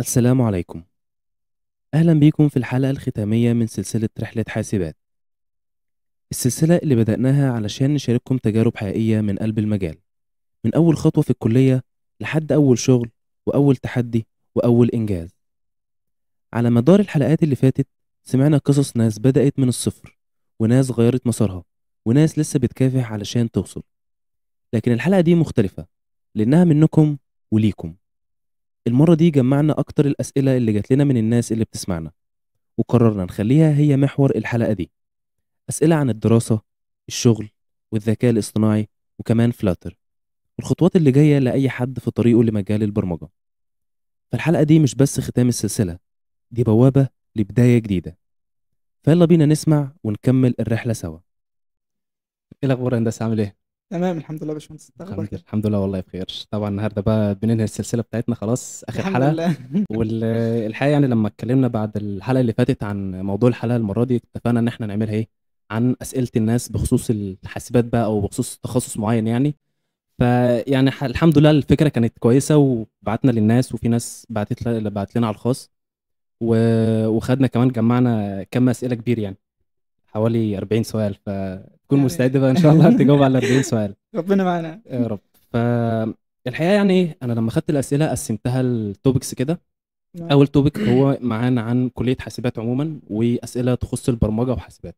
السلام عليكم. أهلا بيكم في الحلقة الختامية من سلسلة رحلة حاسبات. السلسلة اللي بدأناها علشان نشارككم تجارب حقيقية من قلب المجال، من أول خطوة في الكلية لحد أول شغل وأول تحدي وأول إنجاز. على مدار الحلقات اللي فاتت سمعنا قصص ناس بدأت من الصفر، وناس غيرت مسارها، وناس لسه بتكافح علشان توصل. لكن الحلقة دي مختلفة لأنها منكم وليكم. المرة دي جمعنا أكتر الأسئلة اللي جات لنا من الناس اللي بتسمعنا، وقررنا نخليها هي محور الحلقة دي. أسئلة عن الدراسة، الشغل، والذكاء الاصطناعي، وكمان فلاتر، والخطوات اللي جاية لأي حد في طريقه لمجال البرمجة. فالحلقة دي مش بس ختام السلسلة، دي بوابة لبداية جديدة. فيلا بينا نسمع ونكمل الرحلة سوا. ايه الاخبار يا هندسه؟ عامل ايه؟ تمام، الحمد لله يا باشمهندس. إنت اخبارك ايه؟ الحمد لله والله بخير. طبعا النهارده بقى بننهي السلسله بتاعتنا، خلاص اخر الحمد حلقه. لله. والحقيقه يعني لما اتكلمنا بعد الحلقه اللي فاتت عن موضوع الحلقه المره دي، اتفقنا ان احنا نعملها ايه، عن اسئله الناس بخصوص الحاسبات بقى، او بخصوص تخصص معين يعني. فيعني الحمد لله الفكره كانت كويسه، وبعتنا للناس، وفي ناس بعت لنا على الخاص. وخدنا كمان، جمعنا كم اسئله كبير يعني، حوالي 40 سؤال. فتكون يعني مستعد بقى ان شاء الله تجاوب على 40 سؤال. ربنا معانا. يا رب. فالحقيقه يعني ايه، انا لما خدت الاسئله قسمتها لتوبكس كده. تمام. اول توبك هو معانا عن كليه حاسبات عموما، واسئله تخص البرمجه وحاسبات.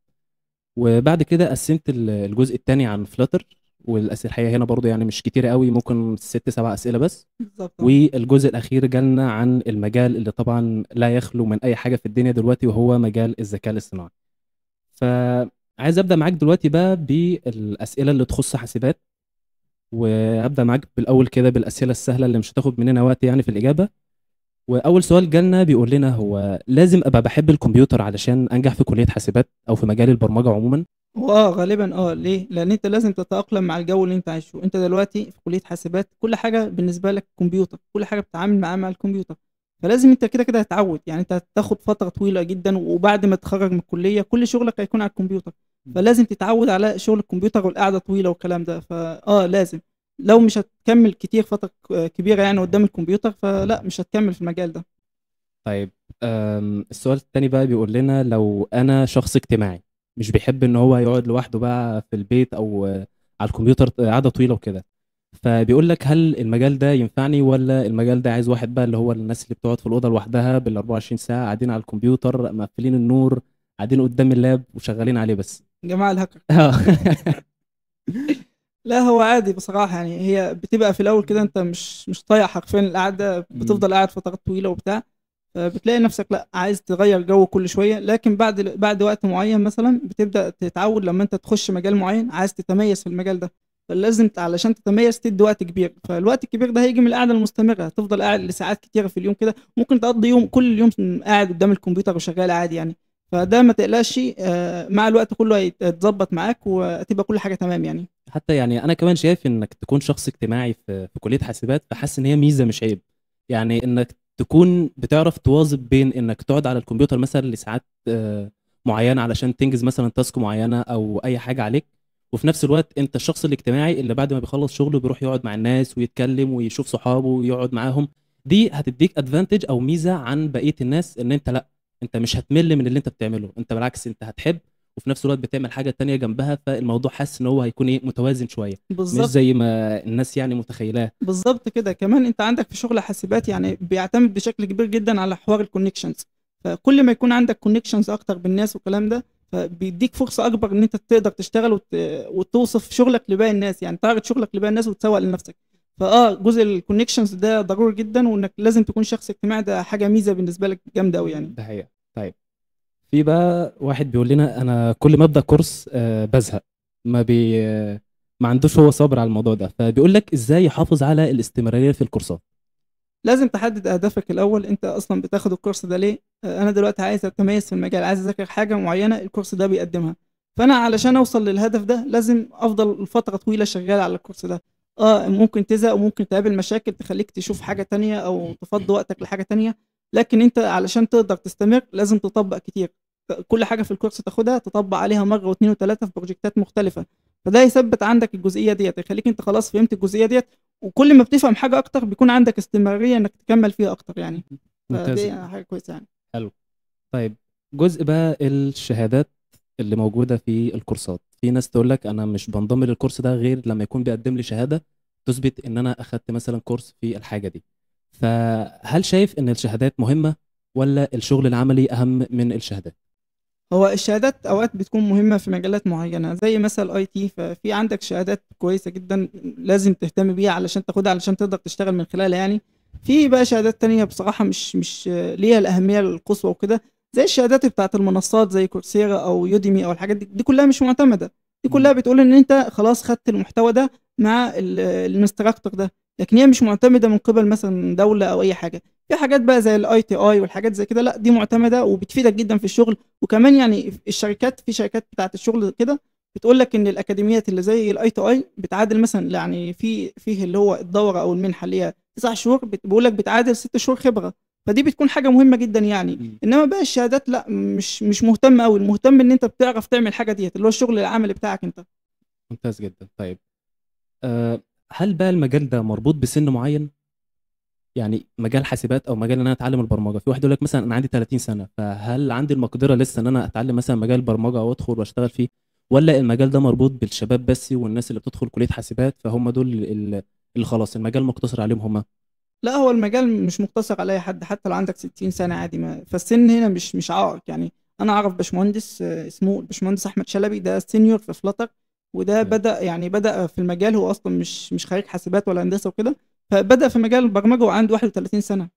وبعد كده قسمت الجزء الثاني عن فلاتر، والاسئله الحقيقه هنا برضو يعني مش كتيره قوي، ممكن ست سبع اسئله بس. بالظبط اه. والجزء الاخير جالنا عن المجال اللي طبعا لا يخلو من اي حاجه في الدنيا دلوقتي، وهو مجال الذكاء الاصطناعي. فعايز ابدا معاك دلوقتي بقى بالاسئله اللي تخص حاسبات. وهبدأ معاك بالأول كده بالأسئلة السهلة اللي مش هتاخد مننا وقت يعني في الإجابة. وأول سؤال جالنا بيقول لنا، هو لازم أبقى بحب الكمبيوتر علشان أنجح في كلية حاسبات أو في مجال البرمجة عموما؟ غالبا ليه؟ لان انت لازم تتأقلم مع الجو اللي انت عايشه. انت دلوقتي في كلية حاسبات، كل حاجة بالنسبة لك كمبيوتر، كل حاجة بتتعامل معاها مع الكمبيوتر. فلازم انت كده كده هتتعود، يعني انت هتاخد فترة طويلة جدا، وبعد ما تتخرج من الكلية كل شغلك هيكون على الكمبيوتر. فلازم تتعود على شغل الكمبيوتر والقعدة طويلة والكلام ده. لازم. لو مش هتكمل كتير فترة كبيرة يعني قدام الكمبيوتر، فلا مش هتكمل في المجال ده. طيب. السؤال التاني بقى بيقول لنا، لو أنا شخص اجتماعي مش بيحب إن هو يقعد لوحده بقى في البيت، أو على الكمبيوتر قعدة طويلة وكده، فبيقول لك هل المجال ده ينفعني، ولا المجال ده عايز واحد بقى اللي هو الناس اللي بتقعد في الأوضة لوحدها بال 24 ساعة قاعدين على الكمبيوتر مقفلين النور، قاعدين قدام اللاب وشغالين عليه بس؟ جماعة الهاكر. لا، هو عادي بصراحة، يعني هي بتبقى في الأول كده أنت مش طايق حرفيا القعدة، مم. بتفضل قاعد فترات طويلة وبتاع. فبتلاقي نفسك لا عايز تغير جو كل شوية، لكن بعد وقت معين مثلا بتبدأ تتعود. لما أنت تخش مجال معين عايز تتميز في المجال ده، فلازم علشان تتميز تدي وقت كبير. فالوقت الكبير ده هيجي من القعدة المستمرة، هتفضل قاعد لساعات كتيرة في اليوم كده، ممكن تقضي يوم كل يوم قاعد قدام الكمبيوتر وشغال عادي يعني. فده ما تقلقش، مع الوقت كله هيتظبط معاك وهتبقى كل حاجة تمام يعني. حتى يعني انا كمان شايف انك تكون شخص اجتماعي في كليه حاسبات، فحاسس ان هي ميزه مش عيب. يعني انك تكون بتعرف تواظب بين انك تقعد على الكمبيوتر مثلا لساعات معينه علشان تنجز مثلا تاسك معينه او اي حاجه عليك، وفي نفس الوقت انت الشخص الاجتماعي اللي بعد ما بيخلص شغله بيروح يقعد مع الناس ويتكلم ويشوف صحابه ويقعد معاهم. دي هتديك ادفانتج او ميزه عن بقيه الناس، ان انت لا، انت مش هتمل من اللي انت بتعمله، انت بالعكس انت هتحب، وفي نفس الوقت بتعمل حاجة تانية جنبها. فالموضوع حاسس ان هو هيكون ايه، متوازن شوية، مش بالظبط. زي ما الناس يعني متخيلاه. بالظبط كده. كمان انت عندك في شغل حاسبات يعني بيعتمد بشكل كبير جدا على حوار الكونكشنز. فكل ما يكون عندك كونكشنز اكتر بالناس والكلام ده، فبيديك فرصة اكبر ان انت تقدر تشتغل وتوصف شغلك لباقي الناس، يعني تعرض شغلك لباقي الناس وتسوق لنفسك. جزء الكونكشنز ده ضروري جدا، وانك لازم تكون شخص اجتماعي، ده حاجة ميزة بالنسبة لك جامدة قوي يعني. ده حقيقة. طيب، في بقى واحد بيقول لنا، انا كل ما ابدا كورس بزهق، ما بي ما عندوش هو صبر على الموضوع ده، فبيقول لك ازاي يحافظ على الاستمرارية في الكورسات؟ لازم تحدد اهدافك الاول. انت اصلا بتاخد الكورس ده ليه؟ انا دلوقتي عايز اتميز في المجال، عايز اذاكر حاجه معينه الكورس ده بيقدمها. فانا علشان اوصل للهدف ده لازم افضل فتره طويله شغال على الكورس ده. ممكن تزهق وممكن تقابل مشاكل تخليك تشوف حاجه تانية او تفضي وقتك لحاجه تانية. لكن انت علشان تقدر تستمر لازم تطبق كتير. كل حاجه في الكورس تاخدها تطبق عليها مره واثنين وثلاثه في بروجكتات مختلفه. فده يثبت عندك الجزئيه ديت، يخليك انت خلاص فهمت الجزئيه ديت. وكل ما بتفهم حاجة أكتر بيكون عندك استمرارية إنك تكمل فيها أكتر يعني. ممتاز. فدي حاجه كويسه يعني. حلو. طيب جزء بقى الشهادات اللي موجودة في الكورسات، في ناس تقول لك أنا مش بنضم للكورس ده غير لما يكون بيقدم لي شهادة تثبت إن أنا أخدت مثلا كورس في الحاجة دي. فهل شايف إن الشهادات مهمة ولا الشغل العملي أهم من الشهادات؟ هو الشهادات اوقات بتكون مهمه في مجالات معينه زي مثلا اي تي، ففي عندك شهادات كويسه جدا لازم تهتم بيها علشان تاخدها علشان تقدر تشتغل من خلالها يعني. في بقى شهادات تانية بصراحه مش ليها الاهميه القصوى وكده، زي الشهادات بتاعت المنصات زي كورسيرا او يوديمي او الحاجات دي كلها مش معتمده. دي كلها بتقول ان انت خلاص خدت المحتوى ده مع الانستراكتور ده، لكن هي مش معتمده من قبل مثلا دوله او اي حاجه. في حاجات بقى زي الاي تي اي والحاجات زي كده، لا دي معتمده وبتفيدك جدا في الشغل. وكمان يعني الشركات، في شركات بتاعت الشغل كده بتقول لك ان الاكاديميات اللي زي الاي تي اي بتعادل مثلا، يعني فيه اللي هو الدوره او المنحه اللي هي 9 شهور، بيقول لك بتعادل 6 شهور خبره. فدي بتكون حاجه مهمه جدا يعني. انما بقى الشهادات لا، مش مهتم قوي، المهتم ان انت بتعرف تعمل حاجه ديت اللي هو الشغل العملي بتاعك انت. ممتاز جدا. طيب هل بقى المجال ده مربوط بسن معين؟ يعني مجال حاسبات او مجال ان انا اتعلم البرمجه، في واحد يقول لك مثلا انا عندي 30 سنه، فهل عندي المقدره لسه ان انا اتعلم مثلا مجال البرمجه او ادخل واشتغل فيه، ولا المجال ده مربوط بالشباب بس والناس اللي بتدخل كليه حاسبات فهم دول اللي خلاص المجال مقتصر عليهم هم؟ لا، هو المجال مش مقتصر على اي حد، حتى لو عندك 60 سنه عادي، ما فالسن هنا مش عائق يعني. انا اعرف باشمهندس اسمه الباشمهندس احمد شلبي، ده سينيور في فلاتر، وده بدأ في المجال، هو اصلا مش خريج حاسبات ولا هندسه وكده، فبدأ في مجال البرمجه وعنده 31 سنه.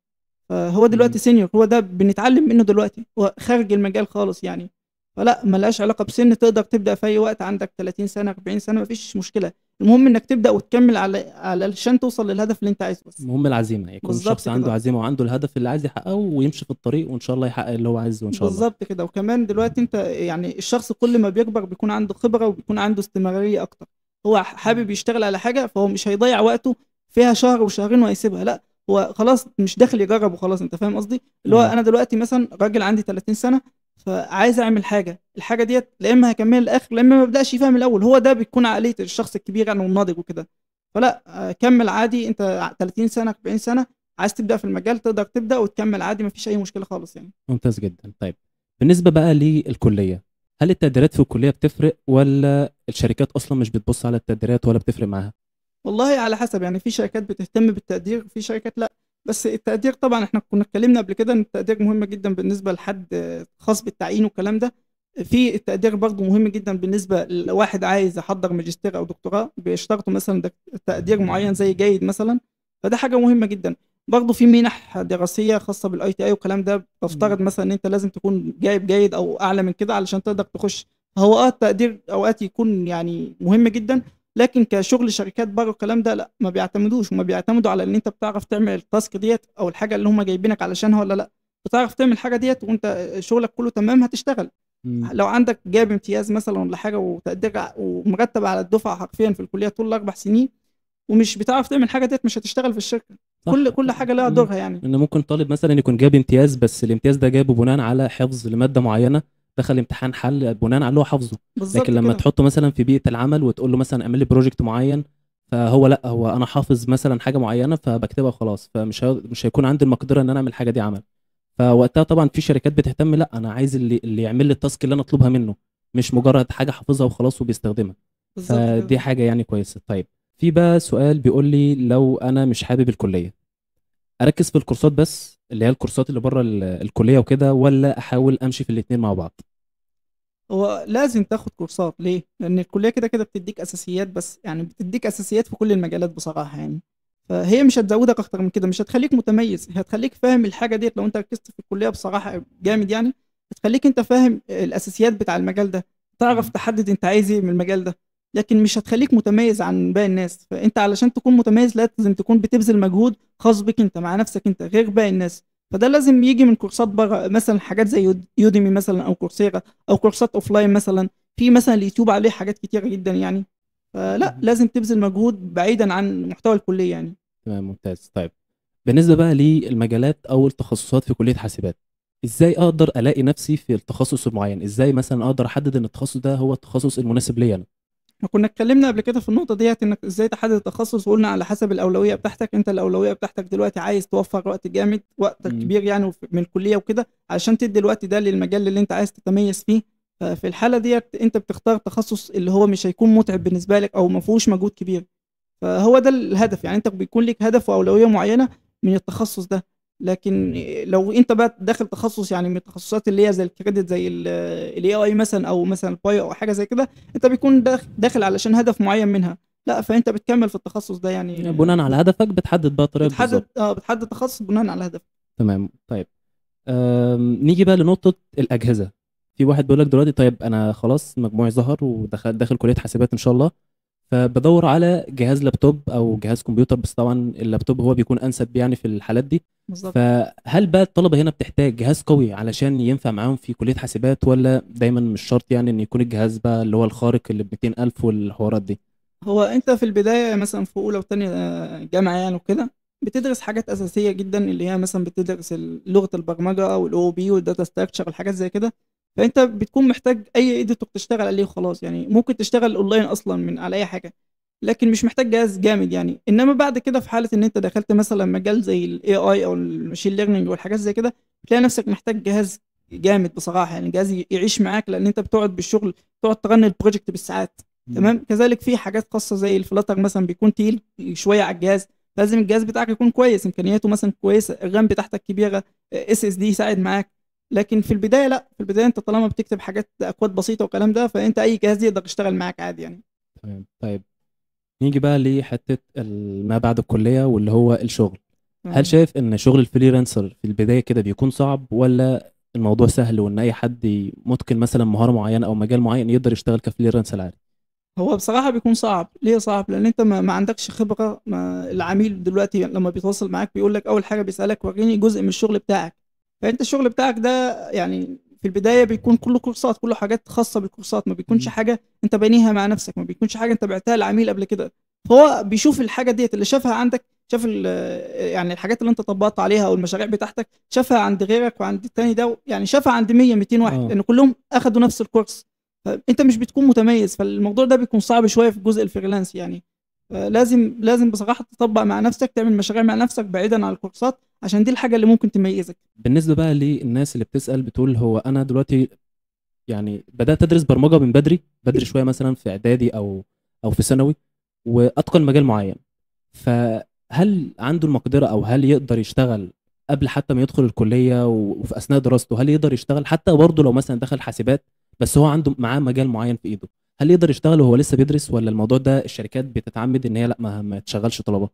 فهو دلوقتي سينيور، هو ده بنتعلم منه دلوقتي، هو خارج المجال خالص يعني. فلا ملهاش علاقه بسن، تقدر تبدأ في اي وقت، عندك 30 سنه 40 سنه مفيش مشكله. المهم انك تبدأ وتكمل علشان توصل للهدف اللي انت عايزه بس. المهم العزيمه، يكون بالظبط الشخص عنده كده. عزيمه وعنده الهدف اللي عايز يحققه ويمشي في الطريق وان شاء الله يحقق اللي هو عايزه ان شاء الله. بالظبط كده. وكمان دلوقتي انت يعني الشخص كل ما بيكبر بيكون عنده خبرة وبيكون عنده استمرارية اكتر. هو حابب يشتغل على حاجة، فهو مش هيضيع وقته فيها شهر وشهرين وهيسيبها، لا هو خلاص مش داخل يجرب وخلاص. انت فاهم قصدي؟ اللي هو اه انا دلوقتي مثلا راجل عندي 30 سنة، فعايز اعمل حاجة، الحاجة ديت لا اما هكمل للاخر لا اما ما ابداش فيها من الاول. هو ده بيكون عقلية الشخص الكبير يعني والناضج وكده. فلا كمل عادي، انت 30 سنة 40 سنة عايز تبدأ في المجال تقدر تبدأ وتكمل عادي، مفيش اي مشكلة خالص يعني. ممتاز جدا. طيب بالنسبه بقى للكليه، هل التقديرات في الكليه بتفرق ولا الشركات اصلا مش بتبص على التقديرات ولا بتفرق معاها؟ والله على حسب يعني، في شركات بتهتم بالتقدير وفي شركات لا. بس التقدير طبعا احنا كنا اتكلمنا قبل كده ان التقدير مهم جدا بالنسبه لحد خاص بالتعيين والكلام ده. في التقدير برضه مهم جدا بالنسبه لواحد عايز يحضر ماجستير او دكتوراه، بيشترطوا مثلا تقدير معين زي جيد مثلا. فده حاجه مهمه جدا. برضه في منح دراسيه خاصه بالاي تي اي والكلام ده، بتفترض مثلا ان انت لازم تكون جايب جيد او اعلى من كده علشان تقدر تخش. فهو التقدير اوقات يكون يعني مهم جدا، لكن كشغل شركات بره الكلام ده لا، ما بيعتمدوش. هم بيعتمدوا على ان انت بتعرف تعمل التاسك ديت او الحاجه اللي هم جايبينك علشانها ولا لا. بتعرف تعمل الحاجه ديت وانت شغلك كله تمام هتشتغل. مم. لو عندك جايب امتياز مثلا ولا حاجه وتقدير ومرتب على الدفعه حرفيا في الكليه طول ال4 سنين، ومش بتعرف تعمل حاجه ديت، مش هتشتغل في الشركه. صح. كل حاجه لها دورها يعني. ان ممكن طالب مثلا يكون جاب امتياز بس الامتياز ده جابه بناء على حفظ لماده معينه، دخل امتحان حل بناء على اللي هو حافظه. لكن بالظبط لما كده. تحطه مثلا في بيئه العمل وتقول له مثلا اعمل لي بروجكت معين، فهو لا، هو انا حافظ مثلا حاجه معينه فبكتبها وخلاص، مش هيكون عندي المقدره ان انا اعمل الحاجه دي عمل. فوقتها طبعا في شركات بتهتم، لا انا عايز اللي يعمل لي التاسك اللي انا اطلبها منه، مش مجرد حاجه حافظها وخلاص وبيستخدمها. بالظبط كده. فدي حاجه يعني كويسه. طيب في بقى سؤال بيقول لي لو انا مش حابب الكليه، اركز في الكورسات بس اللي هي الكورسات اللي بره الكليه وكده، ولا احاول امشي في الاثنين مع بعض؟ هو لازم تاخد كورسات ليه؟ لأن الكلية كده كده بتديك أساسيات، بس يعني بتديك أساسيات في كل المجالات بصراحة يعني. فهي مش هتزودك أكتر من كده، مش هتخليك متميز، هتخليك فاهم الحاجة ديت. لو أنت ركزت في الكلية بصراحة جامد يعني، هتخليك أنت فاهم الأساسيات بتاع المجال ده، تعرف تحدد أنت عايز إيه من المجال ده. لكن مش هتخليك متميز عن باقي الناس. فأنت علشان تكون متميز لازم تكون بتبذل مجهود خاص بك أنت مع نفسك أنت غير باقي الناس. فده لازم يجي من كورسات بره، مثلا حاجات زي يوديمي مثلا او كورسيرا، او كورسات اوفلاين مثلا. في مثلا اليوتيوب عليه حاجات كتيره جدا يعني. فلا لازم تبذل مجهود بعيدا عن محتوى الكليه يعني. تمام ممتاز. طيب بالنسبه بقى للمجالات او التخصصات في كليه حاسبات، ازاي اقدر الاقي نفسي في التخصص المعين؟ ازاي مثلا اقدر احدد ان التخصص ده هو التخصص المناسب ليا انا؟ احنا كنا اتكلمنا قبل كده في النقطة ديت انك ازاي تحدد التخصص، وقلنا على حسب الأولوية بتاعتك. انت الأولوية بتاعتك دلوقتي عايز توفر وقت جامد، وقت مم. كبير يعني من الكلية وكده، علشان تدي الوقت ده للمجال اللي انت عايز تتميز فيه. ففي الحالة ديت انت بتختار تخصص اللي هو مش هيكون متعب بالنسبة لك او ما فيهوش مجهود كبير. فهو ده الهدف، يعني انت بيكون لك هدف واولويه معينه من التخصص ده. لكن لو انت بقى داخل تخصص يعني من التخصصات اللي هي زي الكريدت، زي الاي اي مثلا، او مثلا الباي او حاجه زي كده، انت بيكون داخل علشان هدف معين منها، لا فانت بتكمل في التخصص ده يعني. بناء على هدفك بتحدد بقى طريقك بتحدد بالظبط. بتحدد تخصص بناء على هدف. تمام طيب. نيجي بقى لنقطة الأجهزة. في واحد بيقول لك دلوقتي طيب أنا خلاص مجموعي ظهر ودخل داخل كلية حاسبات إن شاء الله، فبدور على جهاز لابتوب أو جهاز كمبيوتر، بس طبعا اللابتوب هو بيكون أنسب يعني في الحالات دي. بالظبط. فهل بقى الطلبة هنا بتحتاج جهاز قوي علشان ينفع معاهم في كلية حاسبات، ولا دايما مش شرط يعني إن يكون الجهاز بقى اللي هو الخارق اللي ب 200,000 والحوارات دي؟ هو انت في البدايه مثلا في اولى وثانيه جامعه يعني وكده، بتدرس حاجات اساسيه جدا، اللي هي مثلا بتدرس لغه البرمجه او الاو بي والداتا ستراكشر والحاجات زي كده. فانت بتكون محتاج اي اديتور تشتغل عليه وخلاص، يعني ممكن تشتغل اونلاين اصلا من على اي حاجه، لكن مش محتاج جهاز جامد يعني. انما بعد كده في حاله ان انت دخلت مثلا مجال زي الاي اي او الماشين ليرنينج والحاجات زي كده، بتلاقي نفسك محتاج جهاز جامد بصراحه، يعني جهاز يعيش معاك، لان انت بتقعد بالشغل، تقعد تغني البروجكت بالساعات. تمام. كذلك في حاجات خاصه زي الفلاتر مثلا، بيكون تقيل شويه على الجهاز، لازم الجهاز بتاعك يكون كويس، امكانياته مثلا كويسه، الرام بتاعتك كبيره، اس اس دي يساعد معاك. لكن في البدايه لا، في البدايه انت طالما بتكتب حاجات اكواد بسيطه والكلام ده، فانت اي جهاز يقدر يشتغل معاك عادي يعني. تمام طيب. نيجي بقى لحتة ما بعد الكلية واللي هو الشغل. هل تمام. شايف ان شغل الفريلانسر في البداية كده بيكون صعب، ولا الموضوع سهل وان اي حد متقن مثلا مهارة معينة او مجال معين يقدر يشتغل كفريلانسر عادي؟ هو بصراحة بيكون صعب. ليه صعب؟ لأن أنت ما عندكش خبرة. ما العميل دلوقتي لما بيتواصل معاك بيقول لك أول حاجة بيسألك وريني جزء من الشغل بتاعك. فأنت الشغل بتاعك ده يعني في البداية بيكون كله كورسات، كله حاجات خاصة بالكورسات، ما بيكونش مم. حاجة أنت بانيها مع نفسك، ما بيكونش حاجة أنت بعتها للعميل قبل كده. فهو بيشوف الحاجة ديت اللي شافها عندك، شاف يعني الحاجات اللي أنت طبقت عليها أو المشاريع بتاعتك، شافها عند غيرك وعند التاني ده، يعني شافها عند 100 200 واحد، اه لأن كلهم أخدوا نفس الكورس. فانت مش بتكون متميز، فالموضوع ده بيكون صعب شويه في جزء الفريلانس يعني. لازم بصراحه تطبق مع نفسك، تعمل مشاريع مع نفسك بعيدا عن الكورسات، عشان دي الحاجه اللي ممكن تميزك. بالنسبة بقى للناس اللي بتسأل بتقول هو انا دلوقتي يعني بدأت ادرس برمجة من بدري بدري شوية، مثلا في اعدادي او في ثانوي، واتقن مجال معين، فهل عنده المقدرة او هل يقدر يشتغل قبل حتى ما يدخل الكلية وفي اثناء دراسته؟ هل يقدر يشتغل حتى برضه لو مثلا دخل حاسبات بس هو عنده معاه مجال معين في ايده؟ هل يقدر يشتغل وهو لسه بيدرس، ولا الموضوع ده الشركات بتتعمد ان هي لا ما تشغلش طلبة؟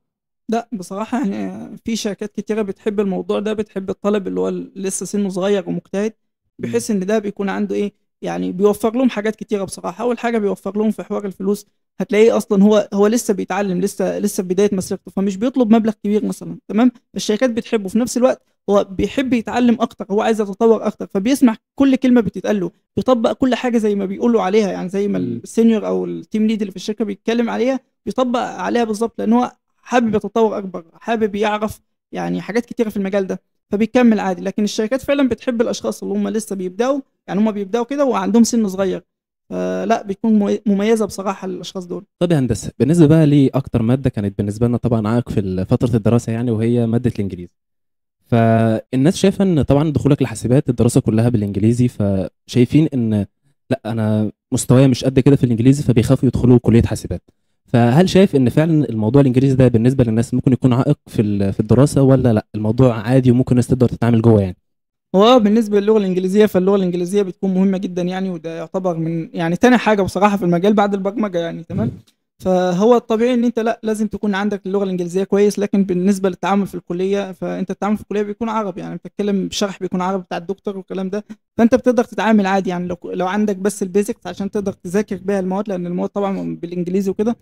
لا بصراحه يعني في شركات كتيره بتحب الموضوع ده، بتحب الطالب اللي هو لسه سنه صغير ومجتهد، مم. بحيث ان ده بيكون عنده ايه، يعني بيوفر لهم حاجات كتيره بصراحه. اول حاجه بيوفر لهم في حوار الفلوس، هتلاقيه اصلا هو لسه بيتعلم، لسه في بدايه مسيرته، فمش بيطلب مبلغ كبير مثلا. تمام. الشركات بتحبه، في نفس الوقت هو بيحب يتعلم اكتر، هو عايز يتطور اكتر، فبيسمع كل كلمه بتتقال له، بيطبق كل حاجه زي ما بيقولوا عليها، يعني زي ما مم. السينيور او التيم ليد اللي في الشركه بيتكلم عليها، بيطبق عليها بالظبط، لان هو حابب يتطور اكبر، حابب يعرف يعني حاجات كتيره في المجال ده، فبيكمل عادي. لكن الشركات فعلا بتحب الاشخاص اللي هم لسه بيبداوا، يعني هم بيبداوا كده وعندهم سن صغير، فلا بتكون مميزه بصراحه الاشخاص دول. طب يا هندسة، بالنسبة بقى لأكتر مادة كانت بالنسبة لنا طبعا عائق في فترة الدراسة يعني، وهي مادة الإنجليزي. فالناس شايفة إن طبعا دخولك لحاسبات الدراسة كلها بالإنجليزي، فشايفين إن لا أنا مستواي مش قد كده في الإنجليزي، فبيخافوا يدخلوا كلية حاسبات. فهل شايف إن فعلا الموضوع الإنجليزي ده بالنسبة للناس ممكن يكون عائق في الدراسة، ولا لا الموضوع عادي وممكن الناس تقدر تتعامل جوه يعني؟ هو بالنسبه للغه الانجليزيه، فاللغه الانجليزيه بتكون مهمه جدا يعني، وده يعتبر من يعني تاني حاجه بصراحه في المجال بعد البرمجه يعني. تمام. فهو الطبيعي ان انت لا لازم تكون عندك اللغه الانجليزيه كويس. لكن بالنسبه للتعامل في الكليه، فانت التعامل في الكليه بيكون عربي، يعني بتتكلم بشرح بيكون عربي بتاع الدكتور والكلام ده، فانت بتقدر تتعامل عادي يعني، لو عندك بس البيزكس عشان تقدر تذاكر بيها المواد، لان المواد طبعا بالانجليزي وكده،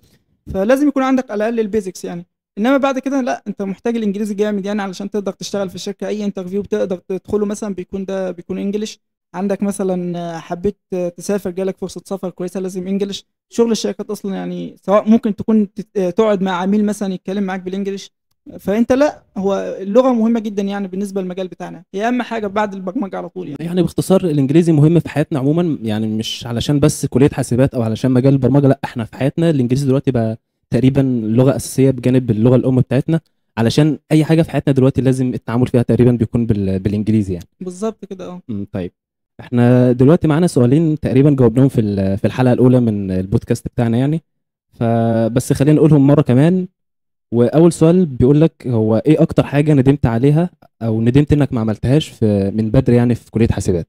فلازم يكون عندك على الاقل البيزكس يعني. انما بعد كده لا، انت محتاج الانجليزي جامد يعني علشان تقدر تشتغل في الشركه. اي انترفيو بتقدر تدخله مثلا بيكون انجليش. عندك مثلا حبيت تسافر، جالك فرصه سفر كويسه، لازم انجليش. شغل الشركات اصلا يعني، سواء ممكن تكون تقعد مع عميل مثلا يتكلم معاك بالانجليش، فانت لا، هو اللغه مهمه جدا يعني بالنسبه للمجال بتاعنا، هي اهم حاجه بعد البرمجه على طول يعني. يعني باختصار الانجليزي مهم في حياتنا عموما، يعني مش علشان بس كليه حاسبات او علشان مجال البرمجه، لا احنا في حياتنا الانجليزي دلوقتي بقى تقريبا لغه اساسيه بجانب اللغه الام بتاعتنا، علشان اي حاجه في حياتنا دلوقتي لازم التعامل فيها تقريبا بيكون بالانجليزي يعني. بالظبط كده اه. طيب، احنا دلوقتي معانا سؤالين تقريبا جاوبناهم في الحلقه الاولى من البودكاست بتاعنا يعني، فبس خلينا نقولهم مره كمان. واول سؤال بيقول لك هو ايه اكتر حاجه ندمت عليها او ندمت انك ما عملتهاش من بدري يعني في كليه حاسبات؟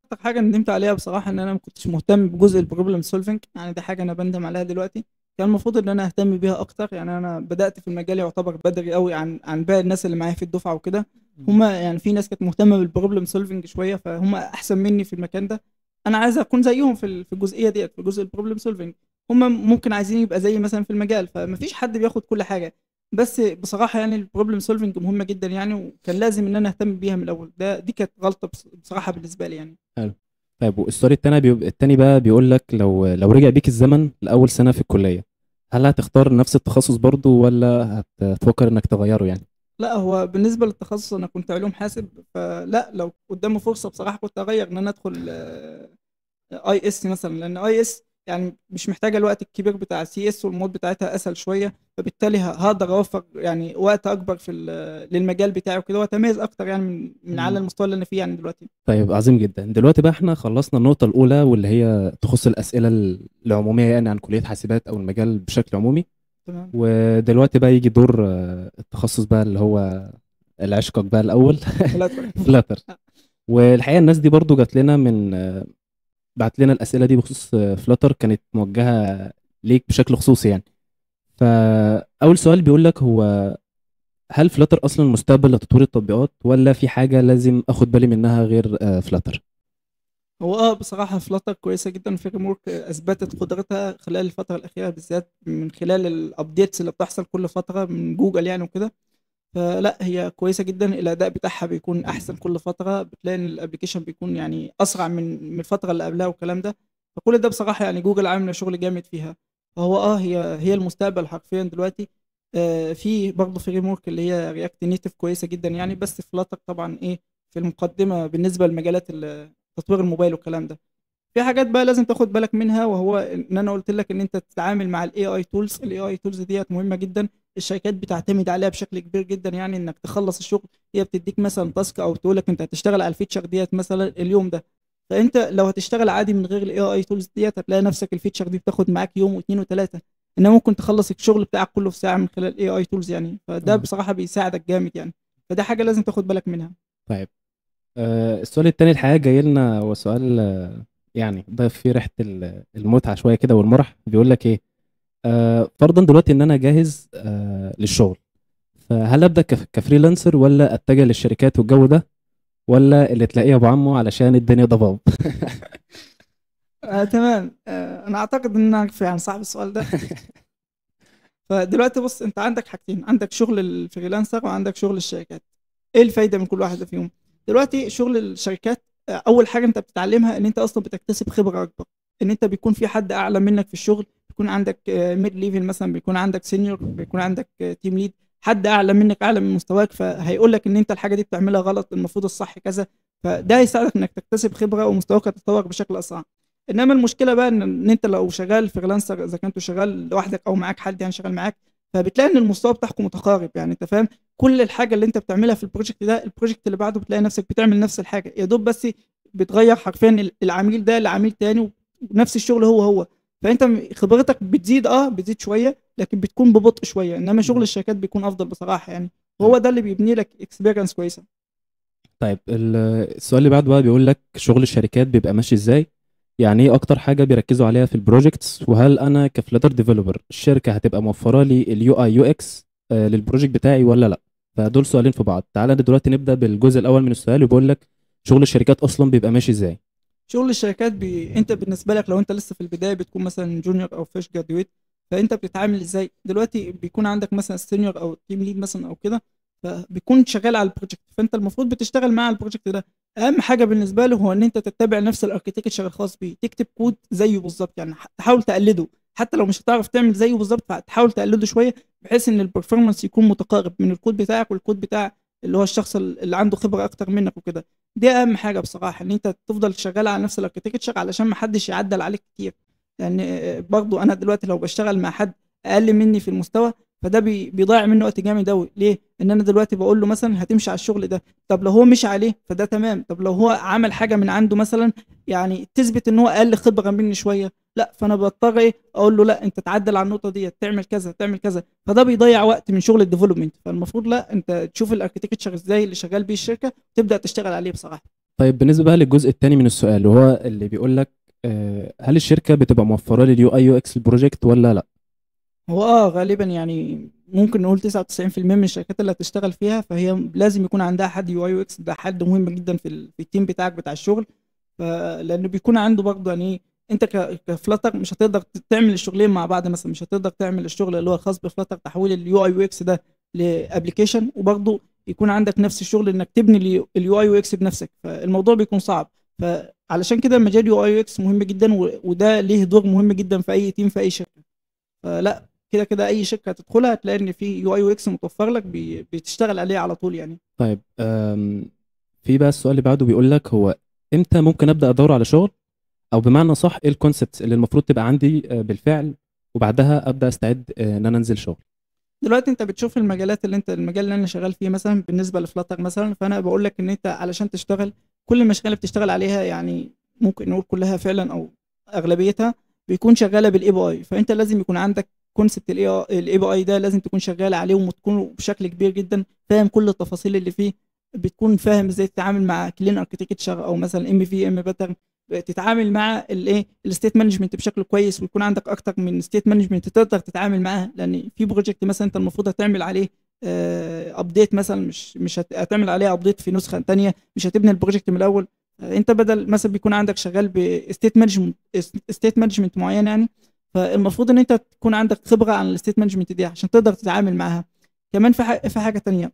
اكتر حاجه ندمت عليها بصراحه ان انا ما كنتش مهتم بجزء البروبلم سولفنج، يعني دي حاجه انا بندم عليها دلوقتي. كان المفروض ان انا اهتم بيها اكتر، يعني انا بدات في المجال يعتبر بدري قوي عن باقي الناس اللي معايا في الدفعه وكده. هما يعني في ناس كانت مهتمه بالبروبلم سولفنج شويه، فهم احسن مني في المكان ده. انا عايز اكون زيهم في الجزئيه ديت، في جزء البروبلم سولفنج. هم ممكن عايزين يبقى زي مثلا في المجال، فمفيش حد بياخد كل حاجه. بس بصراحه يعني البروبلم سولفنج مهمه جدا يعني، وكان لازم ان انا اهتم بيها من الاول. دي كانت غلطه بصراحه بالنسبه لي يعني. حلو. طيب، والسؤال التاني بقى بيقول لك لو رجع بيك الزمن لأول سنة في الكلية، هل هتختار نفس التخصص برضو ولا هتفكر انك تغيره يعني؟ لا، هو بالنسبه للتخصص انا كنت علوم حاسب، فلا لو قدامي فرصه بصراحه كنت اغير ان انا ادخل اي اس مثلا، لان اي اس يعني مش محتاجه الوقت الكبير بتاع سي اس، والمود بتاعتها اسهل شويه، فبالتالي هقدر اوفر يعني وقت اكبر للمجال بتاعي وكده، واتميز اكتر يعني من على مم. المستوى اللي انا فيه يعني دلوقتي. طيب، عظيم جدا. دلوقتي بقى احنا خلصنا النقطة الأولى واللي هي تخص الأسئلة العمومية يعني عن كلية حاسبات أو المجال بشكل عمومي. تمام. ودلوقتي بقى يجي دور التخصص بقى اللي هو العشقك بقى الأول فلاتر. فلاتر. والحقيقة الناس دي برضو جات لنا بعت لنا الأسئلة دي بخصوص فلاتر، كانت موجهة ليك بشكل خصوصي يعني. فأول سؤال بيقول لك هو هل فلاتر أصلا مستقبل لتطوير التطبيقات ولا في حاجة لازم أخد بالي منها غير فلاتر؟ هو بصراحه فلاتر كويسه جدا، فريم ورك اثبتت قدرتها خلال الفتره الاخيره بالذات من خلال الابديتس اللي بتحصل كل فتره من جوجل يعني وكده. فلا هي كويسه جدا، الاداء بتاعها بيكون احسن كل فتره، بتلاقي ان الابلكيشن بيكون يعني اسرع من الفتره اللي قبلها والكلام ده. فكل ده بصراحه يعني جوجل عامله شغل جامد فيها. فهو هي المستقبل حرفيا دلوقتي. في برضه فريم ورك اللي هي رياكت نيتف كويسه جدا يعني، بس فلاتر طبعا في المقدمه بالنسبه لمجالات تطوير الموبايل والكلام ده. في حاجات بقى لازم تاخد بالك منها، وهو ان انا قلت لك ان انت تتعامل مع الاي اي تولز ديت مهمه جدا. الشركات بتعتمد عليها بشكل كبير جدا، يعني انك تخلص الشغل. هي بتديك مثلا تاسك او تقول لك انت هتشتغل على الفيتشر ديت مثلا اليوم ده. فانت لو هتشتغل عادي من غير الاي اي تولز ديت هتلاقي نفسك الفيتشر دي بتاخد معاك يوم واثنين وثلاثه. انما ممكن تخلص الشغل بتاعك كله في ساعه من خلال الاي اي تولز يعني، فده اه. بصراحه بيساعدك جامد يعني. فده حاجه لازم تاخد بالك منها. طيب، السؤال التاني الحقيقة جاي لنا هو سؤال يعني ضايف فيه ريحة المتعة شوية كده والمرح. بيقول لك ايه؟ فرضا دلوقتي ان انا جاهز للشغل، فهل ابدا كفريلانسر ولا اتجه للشركات والجو ده، ولا اللي تلاقيه ابو عمه علشان الدنيا ضباب؟ تمام. انا اعتقد ان انا عارف يعني صاحب السؤال ده. فدلوقتي بص، انت عندك حاجتين، عندك شغل الفريلانسر وعندك شغل الشركات. ايه الفايده من كل واحده فيهم؟ دلوقتي شغل الشركات، اول حاجه انت بتتعلمها ان انت اصلا بتكتسب خبره اكبر. ان انت بيكون في حد اعلى منك في الشغل، بيكون عندك ميد ليفل مثلا، بيكون عندك سينيور، بيكون عندك تيم ليد. حد اعلى منك، اعلى من مستواك، فهيقول لك ان انت الحاجه دي بتعملها غلط، المفروض الصح كذا. فده هيساعدك انك تكتسب خبره ومستواك يتطور بشكل اسرع. انما المشكله بقى ان انت لو شغال فريلانسر، اذا كنت شغال لوحدك او معاك حد يعني شغال معاك، فبتلاقي ان المستوى بتاعكم متقارب، يعني انت فاهم. كل الحاجه اللي انت بتعملها في البروجكت ده، البروجكت اللي بعده بتلاقي نفسك بتعمل نفس الحاجه، يا دوب بس بتغير حرفيا العميل ده لعميل تاني، ونفس الشغل هو. فانت خبرتك بتزيد شويه، لكن بتكون ببطء شويه، انما شغل الشركات بيكون افضل بصراحه يعني. طيب. وهو ده اللي بيبني لك اكسبيرينس كويسه. طيب، السؤال اللي بعده بقى بيقول لك شغل الشركات بيبقى ماشي ازاي؟ يعني ايه اكتر حاجه بيركزوا عليها في البروجكتس؟ وهل انا كفلاتر ديفلوبر الشركه هتبقى موفره لي اليو اي يو اكس للبروجكت بتاعي ولا لا؟ فدول سؤالين في بعض. تعالى دلوقتي نبدا بالجزء الاول من السؤال، وبيقول لك شغل الشركات اصلا بيبقى ماشي ازاي؟ شغل الشركات انت بالنسبه لك لو انت لسه في البدايه بتكون مثلا جونيور او فريش جراديويت، فانت بتتعامل ازاي؟ دلوقتي بيكون عندك مثلا سينيور او تيم ليد مثلا او كده، فبيكون شغال على البروجكت، فانت المفروض بتشتغل معاه على البروجكت ده. اهم حاجه بالنسبه له هو ان انت تتبع نفس الاركتكتشر الخاص بيه، تكتب كود زيه بالظبط يعني، تحاول تقلده. حتى لو مش هتعرف تعمل زيه بالظبط فتحاول تقلده شويه، بحيث ان البرفورمانس يكون متقارب من الكود بتاعك والكود بتاع اللي هو الشخص اللي عنده خبره اكتر منك وكده. دي اهم حاجه بصراحه، ان انت تفضل شغال على نفس الاركتكتشر علشان ما حدش يعدل عليك كتير. لان برضو انا دلوقتي لو بشتغل مع حد اقل مني في المستوى، فده بيضيع منه وقت جامد قوي. ليه؟ ان انا دلوقتي بقول له مثلا هتمشي على الشغل ده، طب لو هو مشي عليه فده تمام، طب لو هو عمل حاجه من عنده مثلا يعني تثبت ان هو اقل خبره مني شويه، لا فانا بضطر ايه اقول له لا انت تعدل على النقطه دي، تعمل كذا تعمل كذا، فده بيضيع وقت من شغل الديفلوبمنت. فالمفروض لا انت تشوف الاركتكتشر ازاي اللي شغال بيه الشركه تبدا تشتغل عليه بصراحه. طيب بالنسبه بقى للجزء الثاني من السؤال، وهو اللي بيقول لك هل الشركه بتبقى موفره لي اليو اي يو اكس البروجكت ولا لا؟ هو غالبا يعني ممكن نقول 99% من الشركات اللي هتشتغل فيها فهي لازم يكون عندها حد يو اي يو اكس، ده حد مهم جدا في التيم بتاعك بتاع الشغل. لانه بيكون عنده برضه يعني ايه، انت كفلاتر مش هتقدر تعمل الشغلين مع بعض، مثلا مش هتقدر تعمل الشغل اللي هو الخاص بفلاتر تحويل اليو اي يو اكس ده لابلكيشن، وبرضه يكون عندك نفس الشغل انك تبني اليو اي يو اكس بنفسك، فالموضوع بيكون صعب. فعلشان كده مجال يو اي يو اكس مهم جدا، وده ليه دور مهم جدا في اي تيم في اي شركه. فلا كده كده اي شركه هتدخلها هتلاقي ان في يو اي يو اكس متوفر لك بتشتغل عليه على طول يعني. طيب في بقى السؤال اللي بعده بيقول لك هو امتى ممكن ابدا ادور على شغل، او بمعنى صح ايه الكونسبتس اللي المفروض تبقى عندي بالفعل، وبعدها ابدا استعد ان انا انزل شغل. دلوقتي انت بتشوف المجالات اللي انت المجال اللي انا شغال فيه مثلا بالنسبه لفلاتر مثلا، فانا بقول لك ان انت علشان تشتغل كل المشاريع اللي بتشتغل عليها يعني ممكن نقول كلها فعلا او اغلبيتها بيكون شغاله بالاي بي اي، فانت لازم يكون عندك كونسبت الاي بي اي ده لازم تكون شغال عليه وتكون بشكل كبير جدا فاهم كل التفاصيل اللي فيه، بتكون فاهم ازاي تتعامل مع كلين اركتكتشر او مثلا ام في ام باترن، تتعامل مع الايه الستيت مانجمنت بشكل كويس، ويكون عندك اكتر من ستيت مانجمنت تقدر تتعامل معاه. لان في بروجكت مثلا انت المفروض هتعمل عليه ابديت مثلا، مش هتعمل عليه ابديت في نسخه ثانيه، مش هتبني البروجكت من الاول. انت بدل مثلا بيكون عندك شغال بستيت مانجمنت معين يعني، فالمفروض ان انت تكون عندك خبره عن الستيت مانجمنت دي عشان تقدر تتعامل معاها. كمان في حاجه تانية،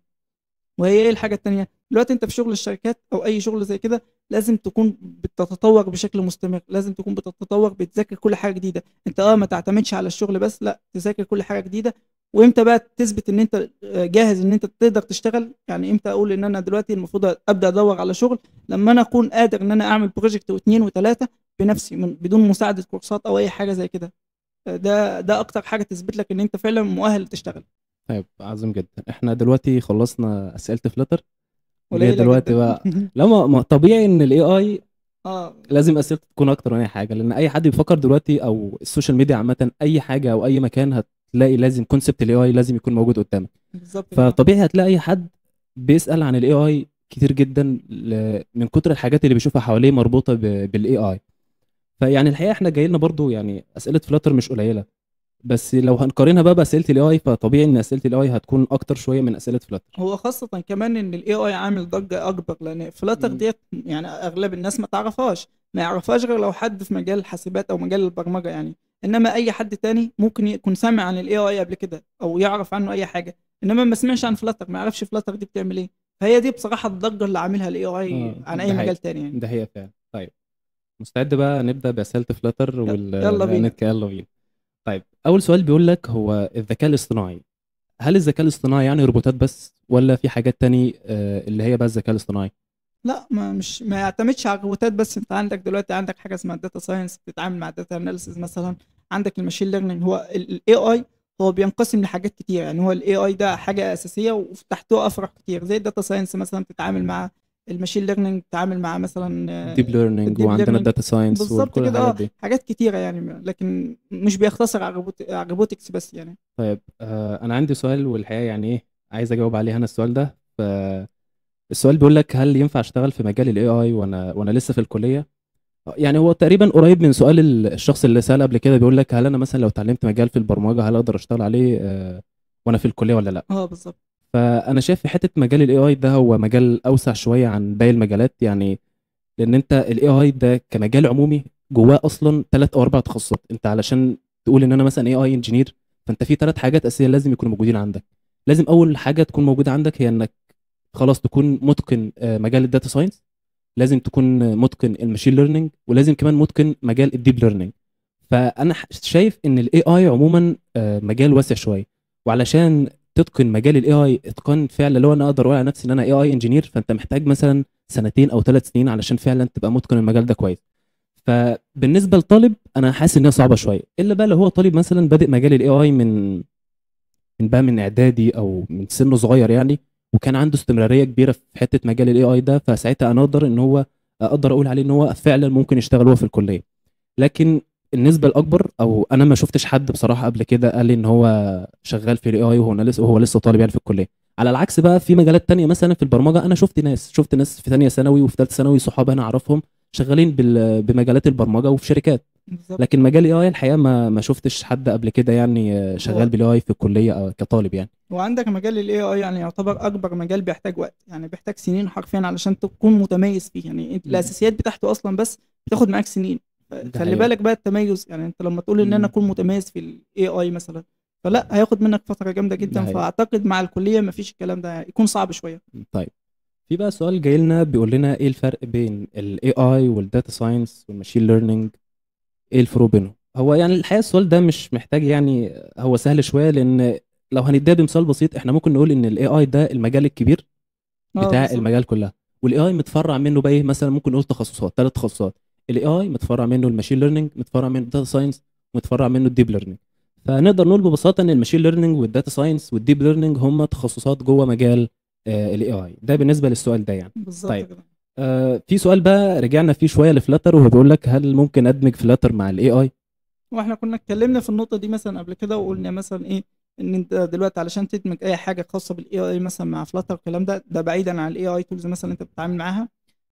وهي ايه الحاجه التانية؟ دلوقتي انت في شغل الشركات او اي شغل زي كده لازم تكون بتتطور بشكل مستمر، لازم تكون بتتطور بتذاكر كل حاجه جديده. انت ما تعتمدش على الشغل بس، لا تذاكر كل حاجه جديده. وامتى بقى تثبت ان انت جاهز ان انت تقدر تشتغل؟ يعني امتى اقول ان انا دلوقتي المفروض ابدا ادور على شغل؟ لما انا اكون قادر ان انا اعمل بروجكت واثنين وثلاثه بنفسي بدون مساعده كورسات او اي حاجه زي كده. ده اكتر حاجه تثبت لك ان انت فعلا مؤهل تشتغل. طيب عظيم جدا، احنا دلوقتي خلصنا اسئله فلتر، جاي قليله دلوقتي جدا. بقى لا ما طبيعي ان الاي اي اه لازم اسئلته تكون اكتر من اي حاجه، لان اي حد بيفكر دلوقتي او السوشيال ميديا عامه اي حاجه او اي مكان هتلاقي لازم كونسبت الاي اي لازم يكون موجود قدامك. بالظبط كده. فطبيعي هتلاقي اي حد بيسال عن الاي اي كتير جدا من كتر الحاجات اللي بيشوفها حواليه مربوطه بالاي اي. فيعني الحقيقه احنا جاي لنا برضو يعني اسئله فلاتر مش قليله، بس لو هنقارنها بقى باسئله الاي اي فطبيعي ان اسئله الاي اي هتكون اكتر شويه من اسئله فلاتر. هو خاصة كمان ان الاي اي عامل ضجة اكبر، لان فلاتر مم. ديت يعني اغلب الناس ما يعرفهاش غير لو حد في مجال الحاسبات او مجال البرمجة يعني. انما اي حد تاني ممكن يكون سامع عن الاي اي قبل كده او يعرف عنه اي حاجة، انما ما سمعش عن فلاتر، ما يعرفش فلاتر دي بتعمل ايه. فهي دي بصراحة الضجة اللي عاملها الاي اي عن اي ده مجال حقيقي، تاني يعني. ده حقيقي فعلا. طيب مستعد بقى نبدا باسئله فلاتر يلا بينا. يلا بينا. طيب اول سؤال بيقول لك هو الذكاء الاصطناعي، هل الذكاء الاصطناعي يعني روبوتات بس ولا في حاجات تاني اللي هي بقى الذكاء الاصطناعي؟ لا ما يعتمدش على الروبوتات بس، انت عندك دلوقتي عندك حاجه اسمها الداتا ساينس بتتعامل مع الداتا اناليسيز مثلا، عندك الماشين ليرنينج. هو الاي اي هو بينقسم لحاجات كتير يعني، هو الاي اي ده حاجه اساسيه وتحته افرع كتير، زي الداتا ساينس مثلا بتتعامل مع الماشين ليرنينج، بتتعامل مع مثلا الديب ليرنينج الديب وعندنا ليرنينج. الداتا ساينس بالظبط وكل كده الحاجات دي. حاجات كتيره يعني، لكن مش بيختصر على على الروبوتكس بس يعني. طيب انا عندي سؤال والحقيقه يعني ايه عايز اجاوب عليه انا السؤال ده. السؤال بيقول لك هل ينفع اشتغل في مجال الاي اي وانا لسه في الكليه؟ يعني هو تقريبا قريب من سؤال الشخص اللي سأل قبل كده، بيقول لك هل انا مثلا لو اتعلمت مجال في البرمجه هل اقدر اشتغل عليه وانا في الكليه ولا لا؟ اه بالظبط. فانا شايف في حته مجال الاي اي ده هو مجال اوسع شويه عن باقي المجالات يعني، لان انت الاي اي ده كمجال عمومي جواه اصلا 3 او 4 تخصصات. انت علشان تقول ان انا مثلا اي اي انجينير، فانت في 3 حاجات اساسيه لازم يكونوا موجودين عندك. لازم اول حاجه تكون موجوده عندك هي انك خلاص تكون متقن مجال الداتا ساينس، لازم تكون متقن الماشين ليرنينج، ولازم كمان متقن مجال الديب ليرنينج. فانا شايف ان الاي اي عموما مجال واسع شويه، وعلشان تتقن مجال الاي اي اتقان فعلا، اللي هو انا اقدر اقول على نفسي ان انا اي اي انجينير، فانت محتاج مثلا سنتين او 3 سنين علشان فعلا تبقى متقن المجال ده كويس. فبالنسبه لطالب انا حاسس ان هي صعبه شويه، الا بقى لو هو طالب مثلا بادئ مجال الاي اي من اعدادي او من سنه صغير يعني، وكان عنده استمراريه كبيره في حته مجال الاي اي ده، فساعتها انا اقدر اقول عليه ان هو فعلا ممكن يشتغل هو في الكليه. لكن النسبه الاكبر، او انا ما شفتش حد بصراحه قبل كده قال لي ان هو شغال في الاي اي وهو لسه طالب يعني في الكليه. على العكس بقى في مجالات تانية مثلا في البرمجه، انا شفت ناس في ثانيه ثانوي وفي ثالثه ثانوي، صحابي انا اعرفهم شغالين بمجالات البرمجه وفي شركات. بالظبط. لكن مجال الاي اي الحقيقه ما شفتش حد قبل كده يعني شغال هو بالاي اي في الكليه او كطالب يعني. وعندك مجال الاي اي يعني يعتبر اكبر مجال بيحتاج وقت، يعني بيحتاج سنين حرفيا علشان تكون متميز فيه، يعني الاساسيات بتاعته اصلا بس بتاخد معاك سنين. ده خلي حقيقة. بالك بقى التميز، يعني انت لما تقول ان انا اكون متميز في الاي اي مثلا، فلا هياخد منك فتره جامده ده جدا، حقيقة. فاعتقد مع الكليه مفيش الكلام ده، يعني يكون صعب شويه. طيب، في بقى سؤال جاي لنا بيقول لنا ايه الفرق بين الاي اي والداتا ساينس والماشين ليرنينج، ايه الفروق بينهم؟ هو يعني الحقيقه السؤال ده مش محتاج يعني، هو سهل شويه، لان لو هنديها بمثال بسيط احنا ممكن نقول ان الاي اي ده المجال الكبير اه بتاع بالظبط. المجال كلها، والاي اي متفرع منه بقى ايه، مثلا ممكن نقول تخصصات، 3 تخصصات. الاي اي متفرع منه الماشين ليرنينج، متفرع منه الداتا ساينس، متفرع منه الديب ليرنينج. فنقدر نقول ببساطه ان الماشين ليرنينج والداتا ساينس والديب ليرنينج هم تخصصات جوه مجال الاي اي ده، بالنسبه للسؤال ده يعني. بالظبط طيب، كده. في سؤال بقى رجعنا فيه شويه لفلاتر، وهو بيقول لك هل ممكن ادمج فلاتر مع الاي اي؟ واحنا كنا اتكلمنا في النقطه دي مثلا قبل كده، وقلنا مثلا ايه، ان انت دلوقتي علشان تدمج اي حاجه خاصه بالاي اي مثلا مع فلاتر الكلام ده بعيدا عن الاي اي تولز مثلا انت بتتعامل معاها،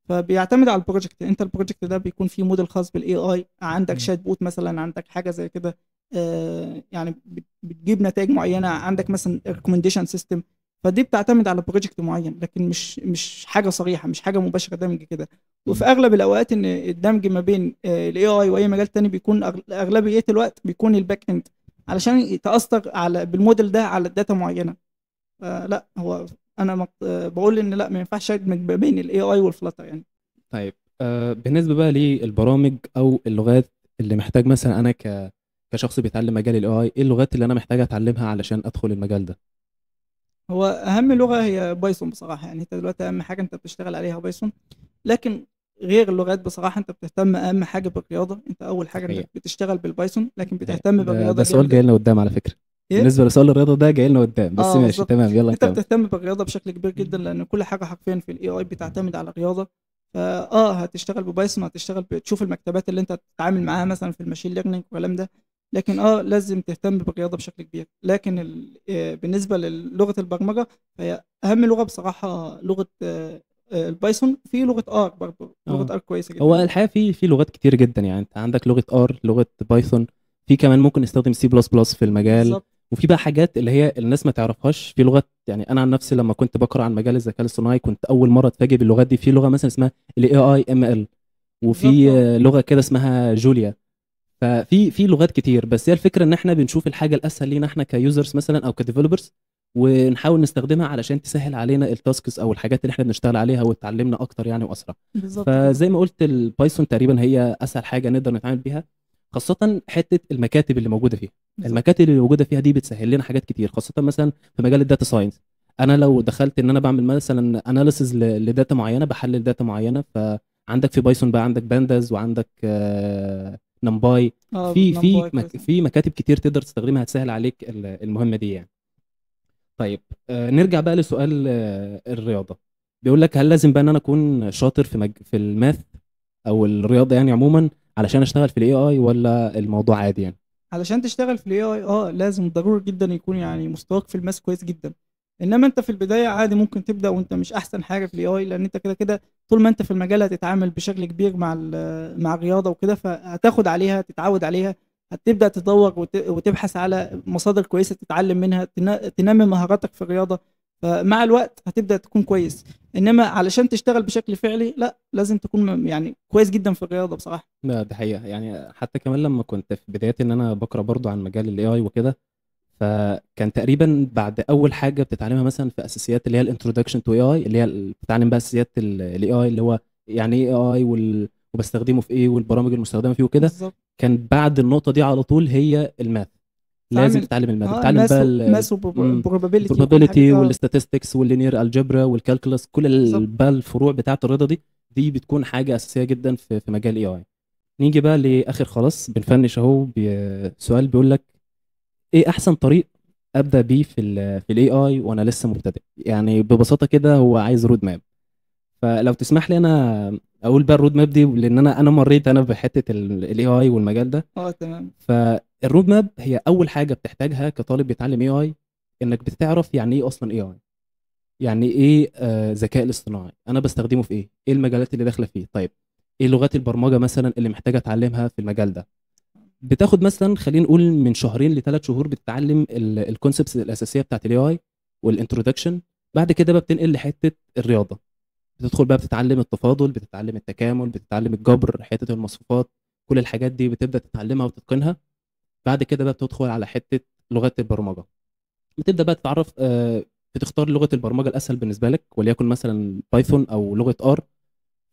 فبيعتمد على البروجكت. انت البروجكت ده بيكون فيه موديل خاص بالاي اي، عندك شات بوت مثلا، عندك حاجه زي كده، يعني بتجيب نتائج معينه، عندك مثلا ريكومنديشن سيستم. فدي بتعتمد على بروجكت معين، لكن مش حاجه صريحه، مش حاجه مباشره دمج كده. وفي اغلب الاوقات ان الدمج ما بين الاي اي واي مجال تاني بيكون اغلبيه الوقت بيكون الباك اند، علشان يتاثر على بالموديل ده على الداتا معينه. لا هو انا بقول ان لا، ما ينفعش ادمج ما بين الاي اي والفلاتر يعني. طيب، بالنسبه بقى للبرامج او اللغات اللي محتاج مثلا انا كشخص بيتعلم مجال الاي اي، ايه اللغات اللي انا محتاج اتعلمها علشان ادخل المجال ده؟ هو اهم لغه هي بايثون بصراحه، يعني انت دلوقتي اهم حاجه انت بتشتغل عليها بايثون. لكن غير اللغات بصراحه انت بتهتم اهم حاجه بالرياضه، انت اول حاجه انك صحيح. بتشتغل بالبايثون، لكن صحيح. بتهتم ده بالرياضه سؤال جاي جامده. لنا قدام على فكره. ايه. بالنسبه لسؤال الرياضه ده جاي لنا قدام، بس اه ماشي بالظبط. تمام، يلا انت نكمل. بتهتم بالرياضه بشكل كبير جدا، لان كل حاجه حرفيا في الاي اي بتعتمد على الرياضه. هتشتغل ببايثون، هتشتغل تشوف المكتبات اللي انت تتعامل معاها مثلا في الماشين ليرنينج والكلام ده. لكن لازم تهتم بالرياضه بشكل كبير. لكن بالنسبه للغه البرمجه، فهي اهم لغه بصراحه لغه البايثون. في لغه ار برضه، لغه اه، ار كويسه هو جدا. الحقيقه في لغات كتير جدا يعني، انت عندك لغه ار، لغه بايثون، في كمان ممكن نستخدم سي بلس بلس في المجال. بالظبط. وفي بقى حاجات اللي هي الناس ما تعرفهاش في لغات، يعني انا عن نفسي لما كنت بقرا عن مجال الذكاء الاصطناعي كنت اول مره اتفاجئ باللغات دي. في لغه مثلا اسمها الاي اي ام ال، بالظبط. وفي لغه كده اسمها جوليا. ففي لغات كتير، بس هي الفكره ان احنا بنشوف الحاجه الاسهل لينا احنا كيوزرز مثلا او كديفلوبرز، ونحاول نستخدمها علشان تسهل علينا التاسكس او الحاجات اللي احنا بنشتغل عليها وتعلمنا اكتر يعني واسرع. بالظبط كده. فزي ما قلت البايثون تقريبا هي اسهل حاجه نقدر نتعامل بيها، خاصه حته المكاتب اللي موجوده فيها. بالظبط. المكاتب اللي موجوده فيها دي بتسهل لنا حاجات كتير، خاصه مثلا في مجال الداتا ساينس. انا لو دخلت ان انا بعمل مثلا اناليسز لداتا معينه، بحلل داتا معينه، فعندك في بايثون بقى عندك بانداز، وعندك نمباي. نمبر كويس. في مكاتب كتير تقدر تستخدمها تسهل عليك المهمه دي يعني. طيب، نرجع بقى لسؤال الرياضه. بيقول لك هل لازم بقى ان انا اكون شاطر في الماث او الرياضه يعني عموما علشان اشتغل في الاي اي، ولا الموضوع عادي يعني؟ علشان تشتغل في الاي اي لازم ضروري جدا يكون يعني مستواك في الماس كويس جدا. انما انت في البدايه عادي ممكن تبدا وانت مش احسن حاجه في الاي اي، لان انت كده كده طول ما انت في المجال هتتعامل بشكل كبير مع الرياضه وكده، فهتاخد عليها تتعود عليها. هتبدا تدور وتبحث على مصادر كويسه تتعلم منها، تنمي مهاراتك في الرياضه. فمع الوقت هتبدا تكون كويس. انما علشان تشتغل بشكل فعلي لا، لازم تكون يعني كويس جدا في الرياضه بصراحه. لا، ده حقيقه يعني، حتى كمان لما كنت في بدايات ان انا بقرا برضو عن مجال الاي اي وكده، فكان تقريبا بعد اول حاجه بتتعلمها مثلا في اساسيات اللي هي الانترودكشن تو اي اي، اللي هي بتتعلم بقى اساسيات الاي اي اللي هو يعني ايه اي اي، وبستخدمه في ايه والبرامج المستخدمه فيه وكده. بالظبط. كان بعد النقطه دي على طول هي الماث، لازم تعمل تتعلم الماث، اه تتعلم بقى الماس وبروبابيلتي وكل البروبابيلتي حاجه والستاتستكس واللينير الجبرا والكالكولس، كل بالظبط. بقى الفروع بتاعه الرياضه دي بتكون حاجه اساسيه جدا في مجال الاي اي. نيجي بقى لاخر خلاص بنفنش اهو بسؤال بيقول لك ايه احسن طريق ابدا بيه في الاي اي وانا لسه مبتدئ؟ يعني ببساطه كده هو عايز رود ماب. فلو تسمح لي انا اقول بقى الرود ماب دي، لان انا مريت انا بحته الاي اي والمجال ده. تمام. فالرود ماب هي اول حاجه بتحتاجها كطالب بيتعلم اي اي، انك بتعرف يعني ايه اصلا اي اي، يعني ايه ذكاء الاصطناعي، انا بستخدمه في ايه المجالات اللي داخله فيه، طيب ايه لغات البرمجه مثلا اللي محتاجه اتعلمها في المجال ده. بتاخد مثلا خلينا نقول من شهرين ل3 شهور بتتعلم الكونسبتس الاساسيه بتاعت الاي اي والانترودكشن. بعد كده بقى بتنقل لحته الرياضه، بتدخل بقى بتتعلم التفاضل، بتتعلم التكامل، بتتعلم الجبر، حته المصفوفات، كل الحاجات دي بتبدا تتعلمها وتتقنها. بعد كده بقى بتدخل على حته لغات البرمجه، بتبدا بقى تتعرف بتختار لغه البرمجه الاسهل بالنسبه لك، وليكن مثلا بايثون او لغه ار.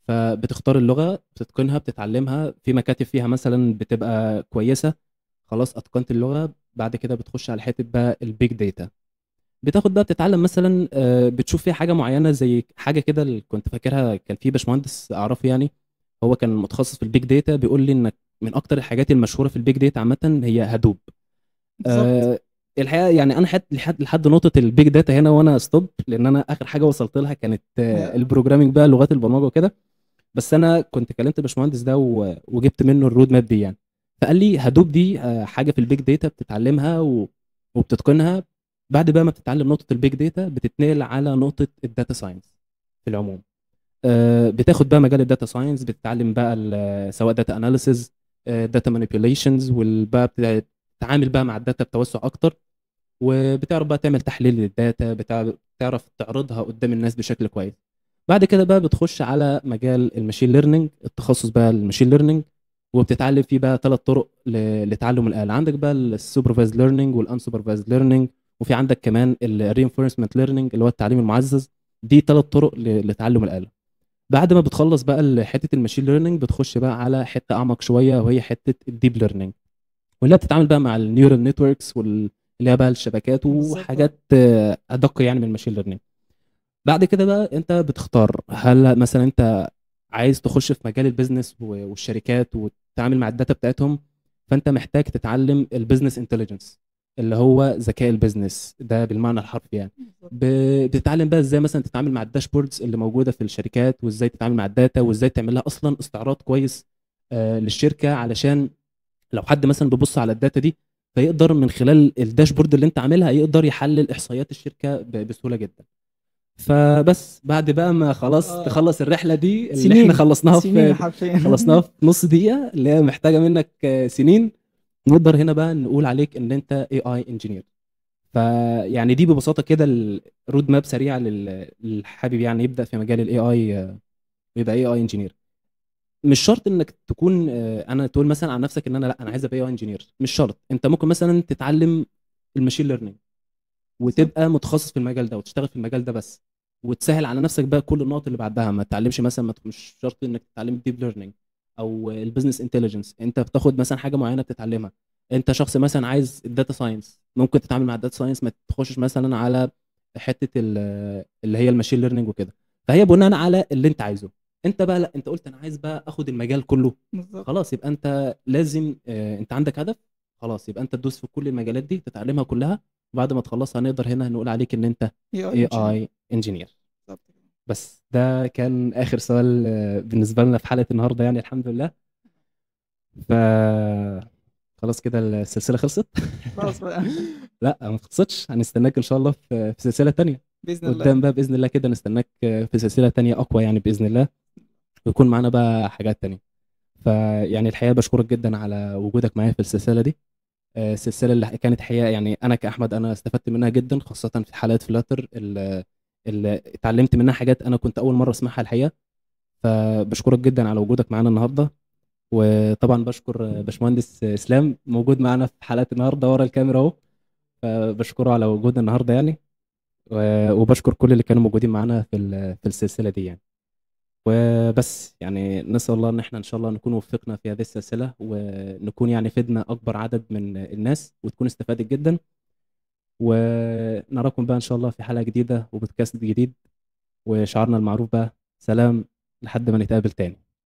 فبتختار اللغه بتتقنها بتتعلمها في مكاتب فيها مثلا بتبقى كويسه، خلاص اتقنت اللغه. بعد كده بتخش على حته بقى البيج داتا، بتاخد بقى بتتعلم مثلا بتشوف فيها حاجه معينه زي حاجه كده اللي كنت فاكرها. كان في باشمهندس اعرفه يعني، هو كان متخصص في البيج داتا، بيقول لي انك من اكتر الحاجات المشهوره في البيج داتا عامه هي هدوب. بالظبط. الحقيقه يعني انا لحد نقطه البيج داتا هنا وانا ستوب، لان انا اخر حاجه وصلت لها كانت البروجرامينج بقى، لغات البرمجه وكده. بس انا كنت كلمت الباشمهندس ده وجبت منه الرود ماب دي يعني. فقال لي هدوب دي حاجه في البيج داتا بتتعلمها وبتتقنها. بعد بقى ما بتتعلم نقطه البيج داتا بتتنقل على نقطه الداتا ساينس في العموم. بتاخد بقى مجال الداتا ساينس، بتتعلم بقى سواء داتا اناليسز، داتا مانيبيوليشنز، والبقى بتتعامل بقى مع الداتا بتوسع اكتر، وبتعرف بقى تعمل تحليل للداتا، بتعرف تعرضها قدام الناس بشكل كويس. بعد كده بقى بتخش على مجال الماشين ليرنينج، التخصص بقى الماشين ليرنينج، وبتتعلم فيه بقى 3 طرق لتعلم الآلة. عندك بقى السوبرفايزد ليرنينج والانسوبرفايزد ليرنينج، وفي عندك كمان الرينفورسمنت ليرنينج اللي هو التعليم المعزز. دي 3 طرق لتعلم الآلة. بعد ما بتخلص بقى حته الماشين ليرنينج بتخش بقى على حته اعمق شويه، وهي حته الديب ليرنينج، واللي هي بتتعامل بقى مع النيورال نتوركس واللي هي بقى الشبكات بالظبط. وحاجات ادق يعني من الماشين ليرنينج. بعد كده بقى انت بتختار هل مثلا انت عايز تخش في مجال البيزنس والشركات وتتعامل مع الداتا بتاعتهم، فانت محتاج تتعلم البيزنس انتليجنس اللي هو ذكاء البيزنس ده بالمعنى الحرفي يعني. بالظبط. بتتعلم بقى ازاي مثلا تتعامل مع الداشبوردز اللي موجوده في الشركات، وازاي تتعامل مع الداتا، وازاي تعمل لها اصلا استعراض كويس للشركه، علشان لو حد مثلا بيبص على الداتا دي فيقدر من خلال الداشبورد اللي انت عاملها يقدر يحلل احصائيات الشركه بسهوله جدا. فبس بعد بقى ما خلاص تخلص الرحله دي اللي احنا خلصناها سنين في حرفيا. خلصناها في نص دقيقه، اللي هي محتاجه منك سنين، نقدر هنا بقى نقول عليك ان انت اي اي انجينير. فيعني دي ببساطه كده الرود ماب سريعه للحابب يعني يبدا في مجال الاي اي ويبقى اي اي انجينير. مش شرط انك تكون انا تقول مثلا عن نفسك ان انا لا انا عايز ابقى اي اي انجينير، مش شرط. انت ممكن مثلا تتعلم الماشين ليرنينج وتبقى متخصص في المجال ده وتشتغل في المجال ده بس، وتسهل على نفسك بقى كل النقط اللي بعدها. ما تتعلمش مثلا، ما مش شرط انك تتعلم الديب ليرنينج او البيزنس انتليجنس، انت بتاخد مثلا حاجه معينه بتتعلمها. انت شخص مثلا عايز الداتا ساينس، ممكن تتعامل مع الداتا ساينس، ما تخشش مثلا على حته اللي هي الماشين ليرنينج وكده. فهي بناء على اللي انت عايزه. انت بقى لا، انت قلت انا عايز بقى اخد المجال كله، بالظبط. خلاص يبقى انت لازم انت عندك هدف، خلاص يبقى انت تدوس في كل المجالات دي تتعلمها كلها. وبعد ما تخلصها نقدر هنا نقول عليك ان انت AI اي engineer. اي انجينير. بالظبط. بس ده كان اخر سؤال بالنسبه لنا في حلقه النهارده يعني الحمد لله. ف خلاص كده السلسله خلصت. خلاص بقى. لا ما خلصتش، هنستناك ان شاء الله في سلسله تانية باذن الله. قدام بقى باذن الله كده، نستناك في سلسله تانية اقوى يعني باذن الله، ويكون معانا بقى حاجات تانية. فيعني الحقيقه بشكرك جدا على وجودك معايا في السلسله دي. السلسله اللي كانت حقيقه يعني انا كاحمد انا استفدت منها جدا، خاصه في حلقات فلاتر اللي اتعلمت منها حاجات انا كنت اول مره اسمعها الحقيقه. فبشكرك جدا على وجودك معانا النهارده. وطبعا بشكر باشمهندس اسلام موجود معانا في حلقات النهارده ورا الكاميرا اهو، فبشكره على وجودنا النهارده يعني. وبشكر كل اللي كانوا موجودين معانا في السلسله دي يعني. وبس يعني نسأل الله ان احنا ان شاء الله نكون وفقنا في هذه السلسلة، ونكون يعني فدنا اكبر عدد من الناس، وتكون استفادت جدا. ونراكم بقى ان شاء الله في حلقة جديدة وبودكاست جديد، وشعارنا المعروف بقى: سلام لحد ما نتقابل تاني.